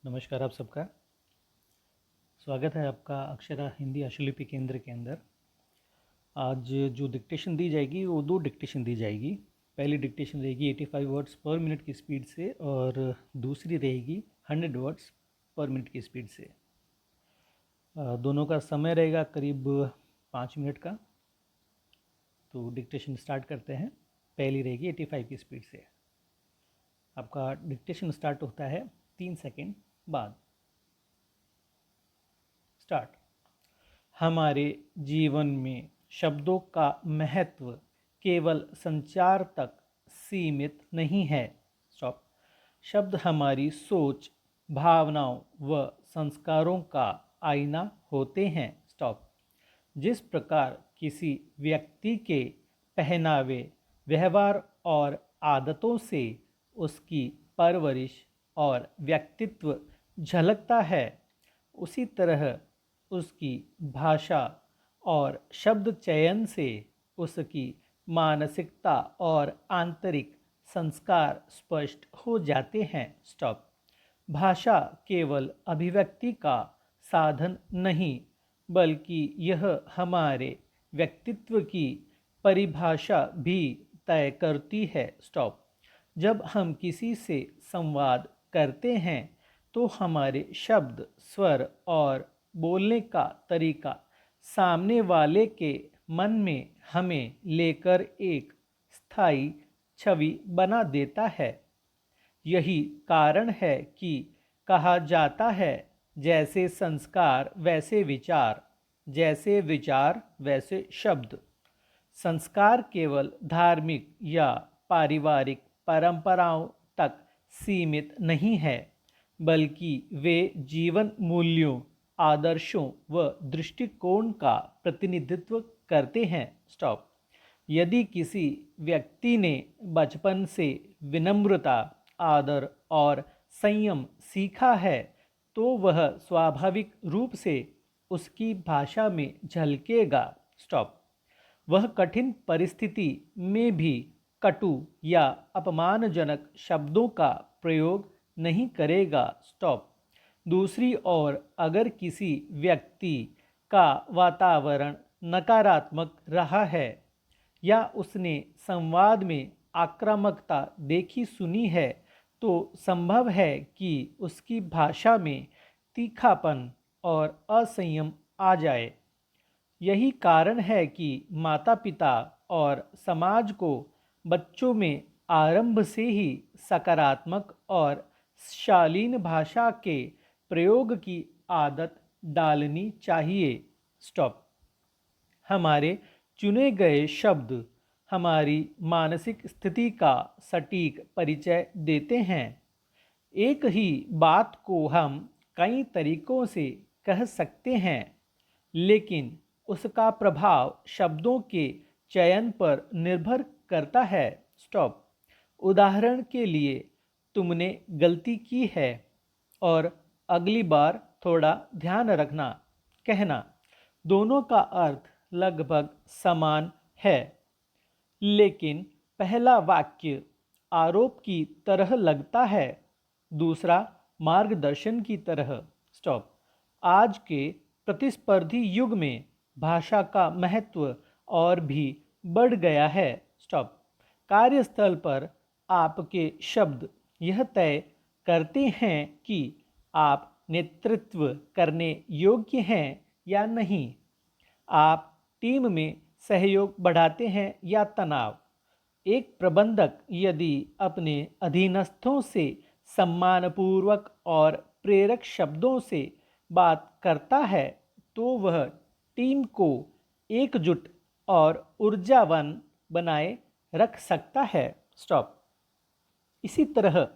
नमस्कार आप सबका। स्वागत है आपका अक्षरा हिंदी अशुलिपि केंद्र के अंदर। आज जो डिक्टेशन दी जाएगी वो दो डिक्टेशन दी जाएगी। पहली डिक्टेशन रहेगी 85 वर्ड्स पर मिनट की स्पीड से और दूसरी रहेगी 100 वर्ड्स पर मिनट की स्पीड से। दोनों का समय रहेगा करीब 5 मिनट का। तो डिक्टेशन स्टार्ट करते हैं। पहली रहेगी 85 की स्पीड से। आपका डिक्टेशन स्टार्ट होता है 3 सेकेंड बाद। स्टार्ट। हमारे जीवन में शब्दों का महत्व केवल संचार तक सीमित नहीं है। स्टॉप। शब्द हमारी सोच, भावनाओं व संस्कारों का आईना होते हैं। स्टॉप। जिस प्रकार किसी व्यक्ति के पहनावे, व्यवहार और आदतों से उसकी परवरिश और व्यक्तित्व झलकता है, उसी तरह उसकी भाषा और शब्द चयन से उसकी मानसिकता और आंतरिक संस्कार स्पष्ट हो जाते हैं। स्टॉप। भाषा केवल अभिव्यक्ति का साधन नहीं, बल्कि यह हमारे व्यक्तित्व की परिभाषा भी तय करती है। स्टॉप। जब हम किसी से संवाद करते हैं तो हमारे शब्द, स्वर और बोलने का तरीका सामने वाले के मन में हमें लेकर एक स्थायी छवि बना देता है। यही कारण है कि कहा जाता है, जैसे संस्कार वैसे विचार, जैसे विचार वैसे शब्द। संस्कार केवल धार्मिक या पारिवारिक परंपराओं तक सीमित नहीं है, बल्कि वे जीवन मूल्यों, आदर्शों व दृष्टिकोण का प्रतिनिधित्व करते हैं। स्टॉप। यदि किसी व्यक्ति ने बचपन से विनम्रता, आदर और संयम सीखा है, तो वह स्वाभाविक रूप से उसकी भाषा में झलकेगा। स्टॉप। वह कठिन परिस्थिति में भी कटु या अपमानजनक शब्दों का प्रयोग नहीं करेगा। स्टॉप। दूसरी ओर अगर किसी व्यक्ति का वातावरण नकारात्मक रहा है या उसने संवाद में आक्रामकता देखी सुनी है, तो संभव है कि उसकी भाषा में तीखापन और असंयम आ जाए। यही कारण है कि माता-पिता और समाज को बच्चों में आरंभ से ही सकारात्मक और शालीन भाषा के प्रयोग की आदत डालनी चाहिए। स्टॉप। हमारे चुने गए शब्द हमारी मानसिक स्थिति का सटीक परिचय देते हैं। एक ही बात को हम कई तरीकों से कह सकते हैं, लेकिन उसका प्रभाव शब्दों के चयन पर निर्भर करता है। स्टॉप। उदाहरण के लिए, तुमने गलती की है और अगली बार थोड़ा ध्यान रखना कहना, दोनों का अर्थ लगभग समान है, लेकिन पहला वाक्य आरोप की तरह लगता है, दूसरा मार्गदर्शन की तरह। स्टॉप। आज के प्रतिस्पर्धी युग में भाषा का महत्व और भी बढ़ गया है। स्टॉप। कार्यस्थल पर आपके शब्द यह तय करते हैं कि आप नेतृत्व करने योग्य हैं या नहीं। आप टीम में सहयोग बढ़ाते हैं या तनाव। एक प्रबंधक यदि अपने अधीनस्थों से सम्मानपूर्वक और प्रेरक शब्दों से बात करता है, तो वह टीम को एकजुट और ऊर्जावान बनाए रख सकता है। स्टॉप। इसी तरह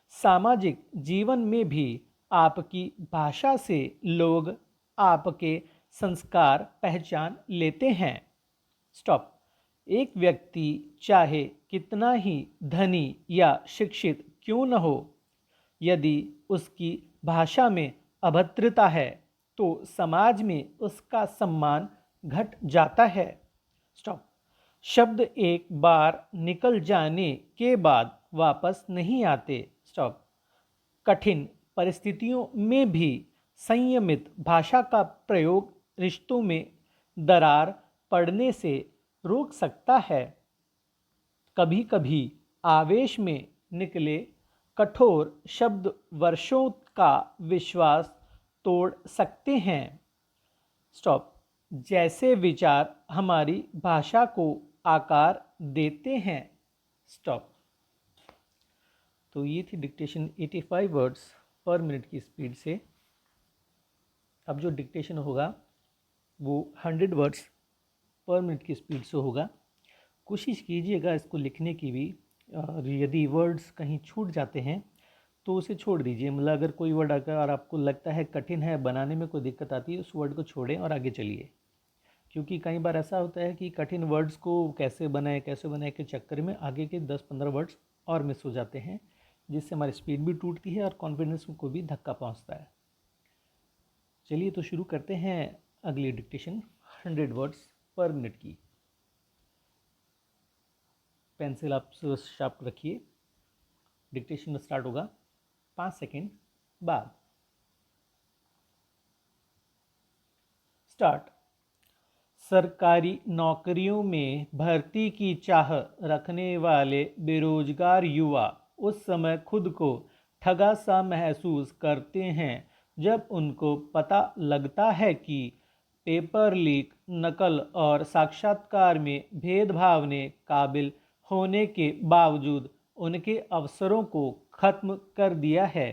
सामाजिक जीवन में भी आपकी भाषा से लोग आपके संस्कार पहचान लेते हैं। स्टॉप। एक व्यक्ति चाहे कितना ही धनी या शिक्षित क्यों न हो, यदि उसकी भाषा में अभद्रता है, तो समाज में उसका सम्मान घट जाता है। स्टॉप। शब्द एक बार निकल जाने के बाद वापस नहीं आते। स्टॉप। कठिन परिस्थितियों में भी संयमित भाषा का प्रयोग रिश्तों में दरार पड़ने से रोक सकता है। कभी कभी आवेश में निकले कठोर शब्द वर्षों का विश्वास तोड़ सकते हैं। स्टॉप। जैसे विचार हमारी भाषा को आकार देते हैं। स्टॉप। तो ये थी डिक्टेशन 85 वर्ड्स पर मिनट की स्पीड से। अब जो डिक्टेशन होगा वो 100 वर्ड्स पर मिनट की स्पीड से होगा। कोशिश कीजिएगा इसको लिखने की भी, और यदि वर्ड्स कहीं छूट जाते हैं तो उसे छोड़ दीजिए। मतलब अगर कोई वर्ड अगर आपको लगता है कठिन है, बनाने में कोई दिक्कत आती है, उस वर्ड को छोड़ें और आगे चलिए। क्योंकि कई बार ऐसा होता है कि कठिन वर्ड्स को कैसे बनाए के चक्कर में आगे के 10-15 वर्ड्स और मिस हो जाते हैं, जिससे हमारी स्पीड भी टूटती है और कॉन्फिडेंस को भी धक्का पहुंचता है। चलिए तो शुरू करते हैं अगली डिक्टेशन 100 वर्ड्स पर मिनट की। पेंसिल आप शार्प रखिए। डिक्टेशन स्टार्ट होगा 5 सेकेंड बाद। स्टार्ट। सरकारी नौकरियों में भर्ती की चाह रखने वाले बेरोजगार युवा उस समय खुद को ठगा सा महसूस करते हैं जब उनको पता लगता है कि पेपर लीक, नकल और साक्षात्कार में भेदभाव ने काबिल होने के बावजूद उनके अवसरों को खत्म कर दिया है।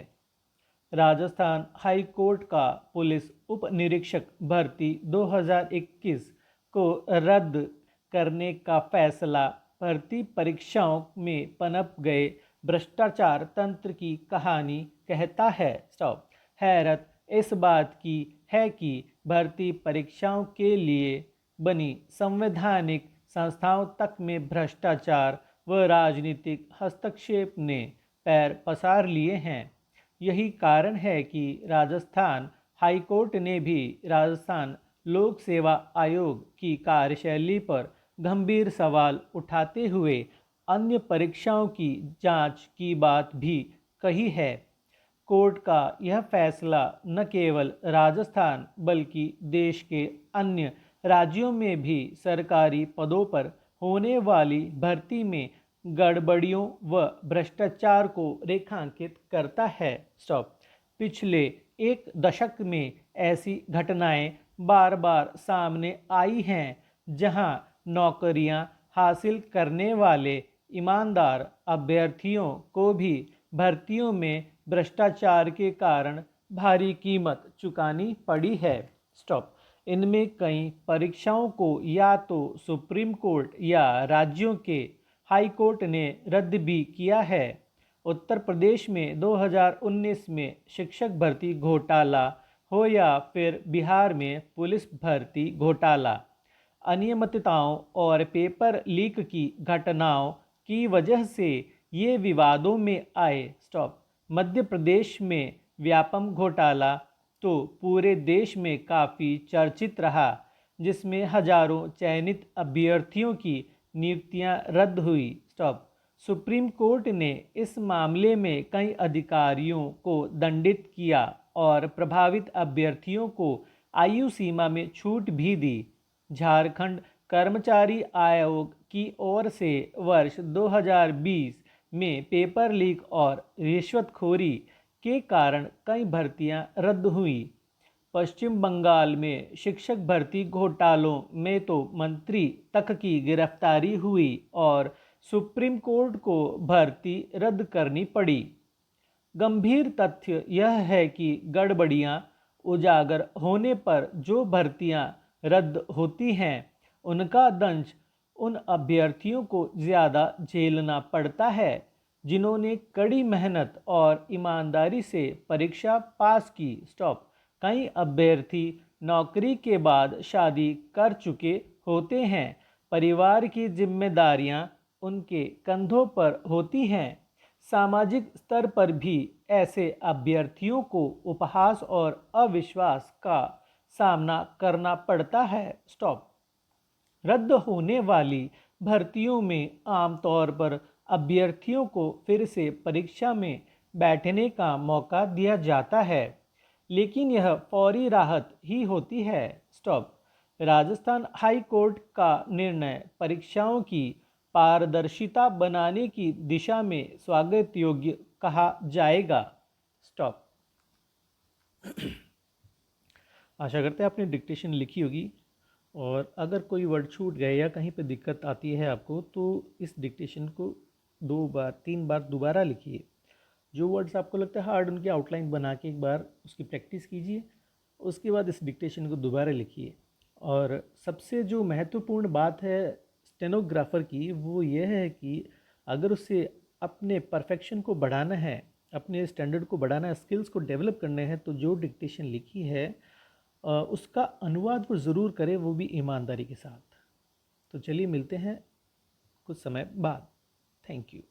राजस्थान हाई कोर्ट का पुलिस उप निरीक्षक भर्ती 2021 को रद्द करने का फैसला भर्ती परीक्षाओं में पनप गए भ्रष्टाचार तंत्र की कहानी कहता है। स्टॉप। हैरत इस बात की है कि भर्ती परीक्षाओं के लिए बनी संवैधानिक संस्थाओं तक में भ्रष्टाचार व राजनीतिक हस्तक्षेप ने पैर पसार लिए हैं। यही कारण है कि राजस्थान हाईकोर्ट ने भी राजस्थान लोक सेवा आयोग की कार्यशैली पर गंभीर सवाल उठाते हुए अन्य परीक्षाओं की जांच की बात भी कही है। कोर्ट का यह फैसला न केवल राजस्थान बल्कि देश के अन्य राज्यों में भी सरकारी पदों पर होने वाली भर्ती में गड़बड़ियों व भ्रष्टाचार को रेखांकित करता है। स्टॉप। पिछले एक दशक में ऐसी घटनाएं बार बार सामने आई हैं जहां नौकरियां हासिल करने वाले ईमानदार अभ्यर्थियों को भी भर्तियों में भ्रष्टाचार के कारण भारी कीमत चुकानी पड़ी है। स्टॉप। इनमें कई परीक्षाओं को या तो सुप्रीम कोर्ट या राज्यों के हाई कोर्ट ने रद्द भी किया है। उत्तर प्रदेश में 2019 में शिक्षक भर्ती घोटाला हो या फिर बिहार में पुलिस भर्ती घोटाला, अनियमितताओं और पेपर लीक की घटनाओं की वजह से ये विवादों में आए। स्टॉप। मध्य प्रदेश में व्यापम घोटाला तो पूरे देश में काफ़ी चर्चित रहा, जिसमें हजारों चयनित अभ्यर्थियों की नियुक्तियां रद्द हुई। स्टॉप। सुप्रीम कोर्ट ने इस मामले में कई अधिकारियों को दंडित किया और प्रभावित अभ्यर्थियों को आयु सीमा में छूट भी दी। झारखंड कर्मचारी आयोग की ओर से वर्ष 2020 में पेपर लीक और रिश्वतखोरी के कारण कई भर्तियां रद्द हुई। पश्चिम बंगाल में शिक्षक भर्ती घोटालों में तो मंत्री तक की गिरफ्तारी हुई और सुप्रीम कोर्ट को भर्ती रद्द करनी पड़ी। गंभीर तथ्य यह है कि गड़बड़ियां उजागर होने पर जो भर्तियां रद्द होती हैं उनका दंश उन अभ्यर्थियों को ज़्यादा झेलना पड़ता है जिन्होंने कड़ी मेहनत और ईमानदारी से परीक्षा पास की। स्टॉप। कई अभ्यर्थी नौकरी के बाद शादी कर चुके होते हैं, परिवार की जिम्मेदारियां उनके कंधों पर होती हैं। सामाजिक स्तर पर भी ऐसे अभ्यर्थियों को उपहास और अविश्वास का सामना करना पड़ता है। स्टॉप। रद्द होने वाली भर्तियों में आमतौर पर अभ्यर्थियों को फिर से परीक्षा में बैठने का मौका दिया जाता है, लेकिन यह फौरी राहत ही होती है। स्टॉप। राजस्थान हाई कोर्ट का निर्णय परीक्षाओं की पारदर्शिता बनाने की दिशा में स्वागत योग्य कहा जाएगा। स्टॉप। आशा करते हैं आपने डिक्टेशन लिखी होगी, और अगर कोई वर्ड छूट गए या कहीं पे दिक्कत आती है आपको, तो इस डिक्टेशन को 2 बार 3 बार दोबारा लिखिए। जो वर्ड्स आपको लगता है हार्ड, उनकी आउटलाइन बना के एक बार उसकी प्रैक्टिस कीजिए। उसके बाद इस डिक्टेशन को दोबारा लिखिए। और सबसे जो महत्वपूर्ण बात है स्टेनोग्राफर की, वो ये है कि अगर उसे अपने परफेक्शन को बढ़ाना है, अपने स्टैंडर्ड को बढ़ाना है, स्किल्स को डेवलप करने हैं, तो जो डिक्टेशन लिखी है उसका अनुवाद वो ज़रूर करे, वो भी ईमानदारी के साथ। तो चलिए मिलते हैं कुछ समय बाद। Thank you.